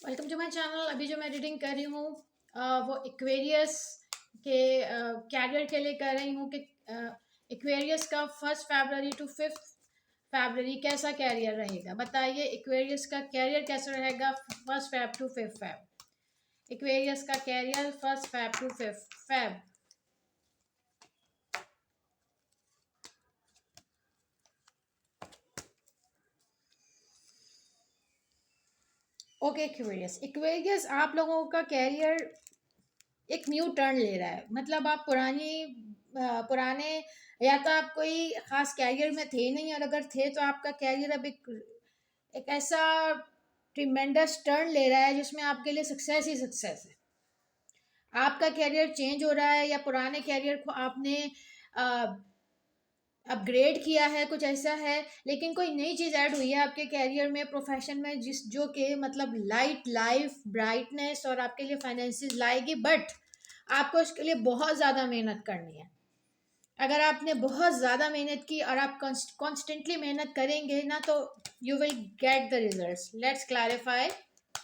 Welcome to my channel. अभी जो मैं रीडिंग कर रही हूँ वो एक्वेरियस के कैरियर के लिए कर रही हूँ कि एक्वेरियस का 1 फरवरी टू 5 फरवरी कैसा कैरियर रहेगा। बताइए एक्वेरियस का कैरियर कैसा रहेगा 1 फेब टू 5 फेब। एक्वेरियस का career 1 Feb to 5 Feb. Okay Aquarius, Aquarius आप लोगों का कैरियर एक न्यू टर्न ले रहा है। मतलब आप पुराने या तो आप कोई खास कैरियर में थे नहीं, और अगर थे तो आपका कैरियर अब एक ऐसा ट्रिमेंडस टर्न ले रहा है जिसमें आपके लिए सक्सेस ही सक्सेस है। आपका कैरियर चेंज हो रहा है या पुराने कैरियर को आपने अपग्रेड किया है, कुछ ऐसा है। लेकिन कोई नई चीज़ ऐड हुई है आपके कैरियर में, प्रोफेशन में, जिस जो कि मतलब लाइट लाइफ ब्राइटनेस और आपके लिए फाइनेंसिस लाएगी। बट आपको इसके लिए बहुत ज़्यादा मेहनत करनी है। अगर आपने बहुत ज़्यादा मेहनत की और आप कॉन्स्टेंटली मेहनत करेंगे ना, तो you will get the results. Let's clarify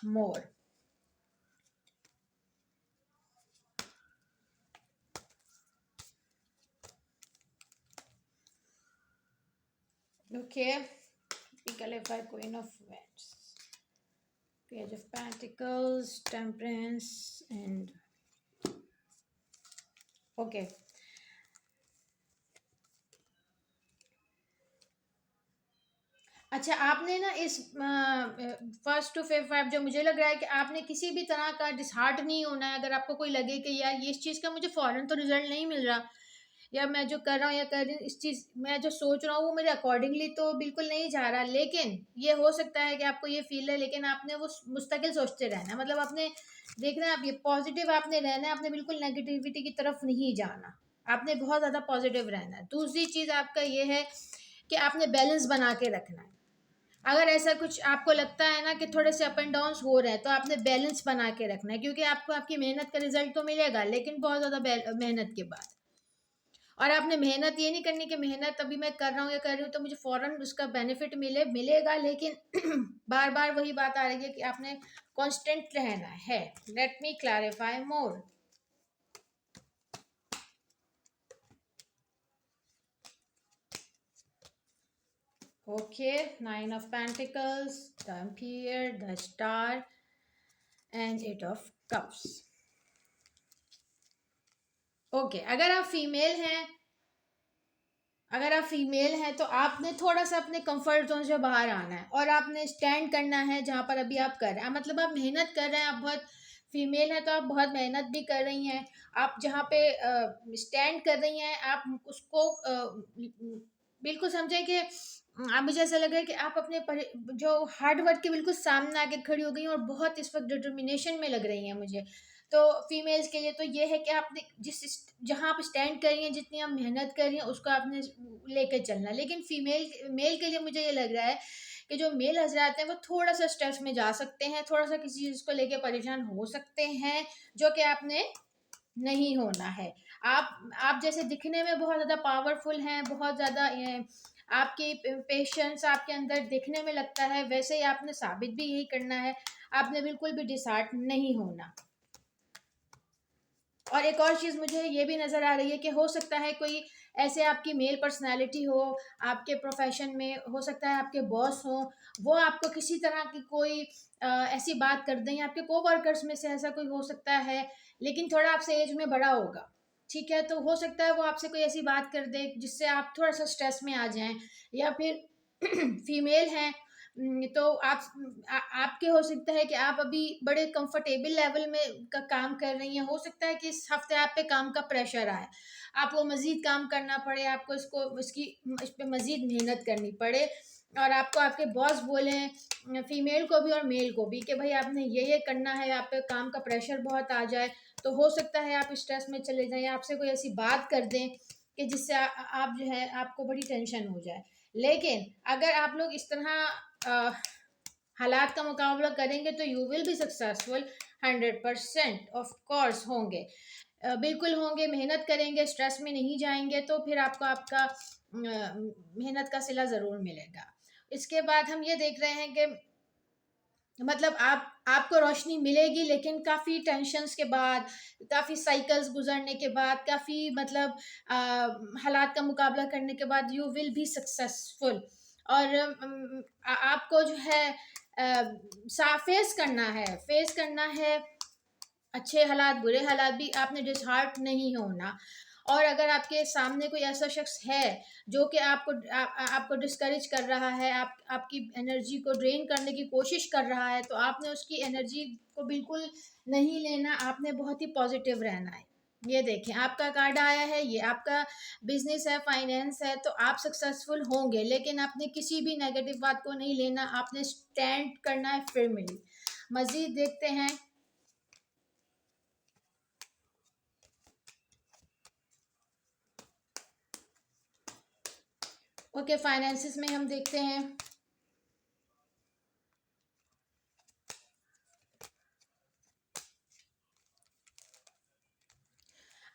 more. Okay, we clarify Queen of Wands, Page of Pentacles, Temperance and okay. अच्छा, आपने ना इस 1 to 5 जो मुझे लग रहा है कि आपने किसी भी तरह का डिसहार्ट नहीं होना है। अगर आपको कोई लगे कि यार ये इस चीज़ का मुझे फ़ौरन तो रिजल्ट नहीं मिल रहा, या मैं जो कर रहा हूँ या कर रही हूँ इस चीज़ मैं जो सोच रहा हूँ वो मेरे अकॉर्डिंगली तो बिल्कुल नहीं जा रहा, लेकिन ये हो सकता है कि आपको ये फील है। लेकिन आपने वो मुस्तकिल सोचते रहना है। मतलब आपने देखना है, आप ये पॉजिटिव आपने रहना है। आपने बिल्कुल नेगेटिविटी की तरफ नहीं जाना। आपने बहुत ज़्यादा पॉजिटिव रहना है। दूसरी चीज़ आपका ये है कि आपने बैलेंस बना के रखना है। अगर ऐसा कुछ आपको लगता है ना कि थोड़े से अप एंड डाउन्स हो रहे हैं, तो आपने बैलेंस बना के रखना है। क्योंकि आपको आपकी मेहनत का रिजल्ट तो मिलेगा, लेकिन बहुत ज़्यादा मेहनत के बाद। और आपने मेहनत ये नहीं करनी कि मेहनत अभी मैं कर रहा हूँ या कर रही हूँ तो मुझे फ़ौरन उसका बेनिफिट मिलेगा। लेकिन बार बार वही बात आ रही है कि आपने कांस्टेंट रहना है। Let me clarify more. Okay, 9 of Pentacles, the Emperor, the Star and 8 of Cups। Okay, अगर आप फीमेल हैं तो आपने थोड़ा सा अपने कंफर्ट जोन से बाहर आना है और आपने स्टैंड करना है जहाँ पर अभी आप कर रहे हैं। मतलब आप मेहनत कर रहे हैं, आप बहुत फीमेल हैं तो आप बहुत मेहनत भी कर रही हैं। आप जहाँ पे स्टैंड कर रही हैं, आप उसको बिल्कुल समझें कि आप, मुझे ऐसा लग रहा है कि आप अपने जो हार्ड वर्क के बिल्कुल सामने आके खड़ी हो गई हैं और बहुत इस वक्त डिटर्मिनेशन में लग रही हैं मुझे। तो फीमेल्स के लिए तो ये है कि आपने जहाँ आप स्टैंड कर रही हैं, जितनी आप मेहनत कर रही हैं, उसको आपने लेके चलना है। लेकिन मेल के लिए मुझे ये लग रहा है कि जो मेल हजरात हैं वो थोड़ा सा स्ट्रेस में जा सकते हैं, थोड़ा सा किसी चीज़ को लेके परेशान हो सकते हैं, जो कि आपने नहीं होना है। आप जैसे दिखने में बहुत ज़्यादा पावरफुल हैं, बहुत ज़्यादा आपकी पेशेंस आपके अंदर दिखने में लगता है, वैसे ही आपने साबित भी यही करना है। आपने बिल्कुल भी डिसहार्ट नहीं होना। और एक और चीज़ मुझे ये भी नज़र आ रही है कि हो सकता है कोई ऐसे आपकी मेल पर्सनालिटी हो आपके प्रोफेशन में, हो सकता है आपके बॉस हो, वो आपको किसी तरह की कोई ऐसी बात कर दें, या आपके कोवर्कर्स में से ऐसा कोई हो सकता है, लेकिन थोड़ा आपसे एज में बड़ा होगा। ठीक है, तो हो सकता है वो आपसे कोई ऐसी बात कर दे जिससे आप थोड़ा सा स्ट्रेस में आ जाएं। या फिर फीमेल हैं तो आपके हो सकता है कि आप अभी बड़े कंफर्टेबल लेवल में का काम कर रही हैं। हो सकता है कि इस हफ्ते आप पे काम का प्रेशर आए, आपको मजीद काम करना पड़े, आपको इस पे मजीद मेहनत करनी पड़े, और आपको आपके बॉस बोले, फीमेल को भी और मेल को भी, कि भाई आपने ये करना है, आप पे काम का प्रेशर बहुत आ जाए। तो हो सकता है आप स्ट्रेस में चले जाएं, या आपसे कोई ऐसी बात कर दें कि जिससे आप जो है आपको बड़ी टेंशन हो जाए। लेकिन अगर आप लोग इस तरह हालात का मुकाबला करेंगे तो you will be successful. 100% of course होंगे, बिल्कुल होंगे। मेहनत करेंगे, स्ट्रेस में नहीं जाएंगे, तो फिर आपको आपका मेहनत का सिला ज़रूर मिलेगा। इसके बाद हम ये देख रहे हैं कि मतलब आपको रोशनी मिलेगी, लेकिन काफ़ी टेंशन्स के बाद, काफ़ी साइकिल्स गुजरने के बाद, काफ़ी मतलब हालात का मुकाबला करने के बाद यू विल बी सक्सेसफुल। और आपको जो है फेस करना है अच्छे हालात, बुरे हालात भी। आपने डिसहार्ट नहीं होना। और अगर आपके सामने कोई ऐसा शख्स है जो कि आपको डिस्करेज कर रहा है, आपकी एनर्जी को ड्रेन करने की कोशिश कर रहा है, तो आपने उसकी एनर्जी को बिल्कुल नहीं लेना। आपने बहुत ही पॉजिटिव रहना है। ये देखें, आपका कार्ड आया है, ये आपका बिजनेस है, फाइनेंस है, तो आप सक्सेसफुल होंगे, लेकिन आपने किसी भी नेगेटिव बात को नहीं लेना। आपने स्टैंड करना है फिरमली। मजीद देखते हैं। ओके, फाइनेंसिस में हम देखते हैं।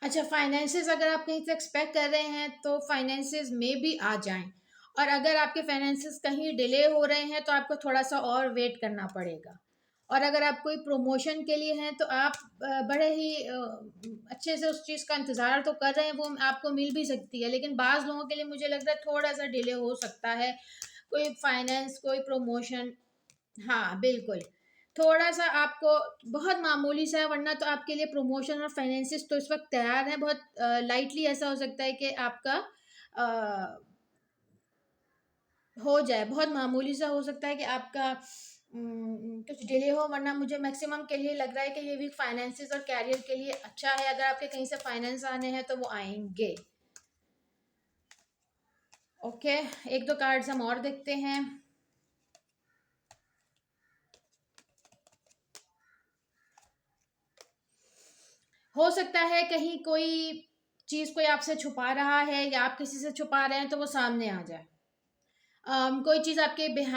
अच्छा, फाइनेंसिस अगर आप कहीं से एक्सपेक्ट कर रहे हैं तो फाइनेंसिस में भी आ जाएं। और अगर आपके फाइनेंसिस कहीं डिले हो रहे हैं तो आपको थोड़ा सा और वेट करना पड़ेगा। और अगर आप कोई प्रमोशन के लिए हैं तो आप बड़े ही अच्छे से उस चीज़ का इंतज़ार तो कर रहे हैं, वो आपको मिल भी सकती है, लेकिन बाज़ लोगों के लिए मुझे लग रहा है थोड़ा सा डिले हो सकता है। कोई फाइनेंस, कोई प्रमोशन। हाँ, बिल्कुल। थोड़ा-सा आपको बहुत मामूली सा है, वरना तो आपके लिए प्रमोशन और फाइनेंसिस तो इस वक़्त तैयार हैं। बहुत लाइटली ऐसा हो सकता है कि आपका अ, हो जाए। बहुत मामूली सा हो सकता है कि आपका कुछ डिले हो, वरना मुझे मैक्सिमम के लिए लग रहा है कि ये वीक फाइनेंसिस और करियर के लिए अच्छा है। अगर आपके कहीं से फाइनेंस आने हैं तो वो आएँगे। ओके, 1-2 कार्ड्स हम और देखते हैं। हो सकता है कहीं कोई चीज़ कोई आपसे छुपा रहा है, या आप किसी से छुपा रहे हैं तो वो सामने आ जाए। कोई चीज़ आपके बिहाइंड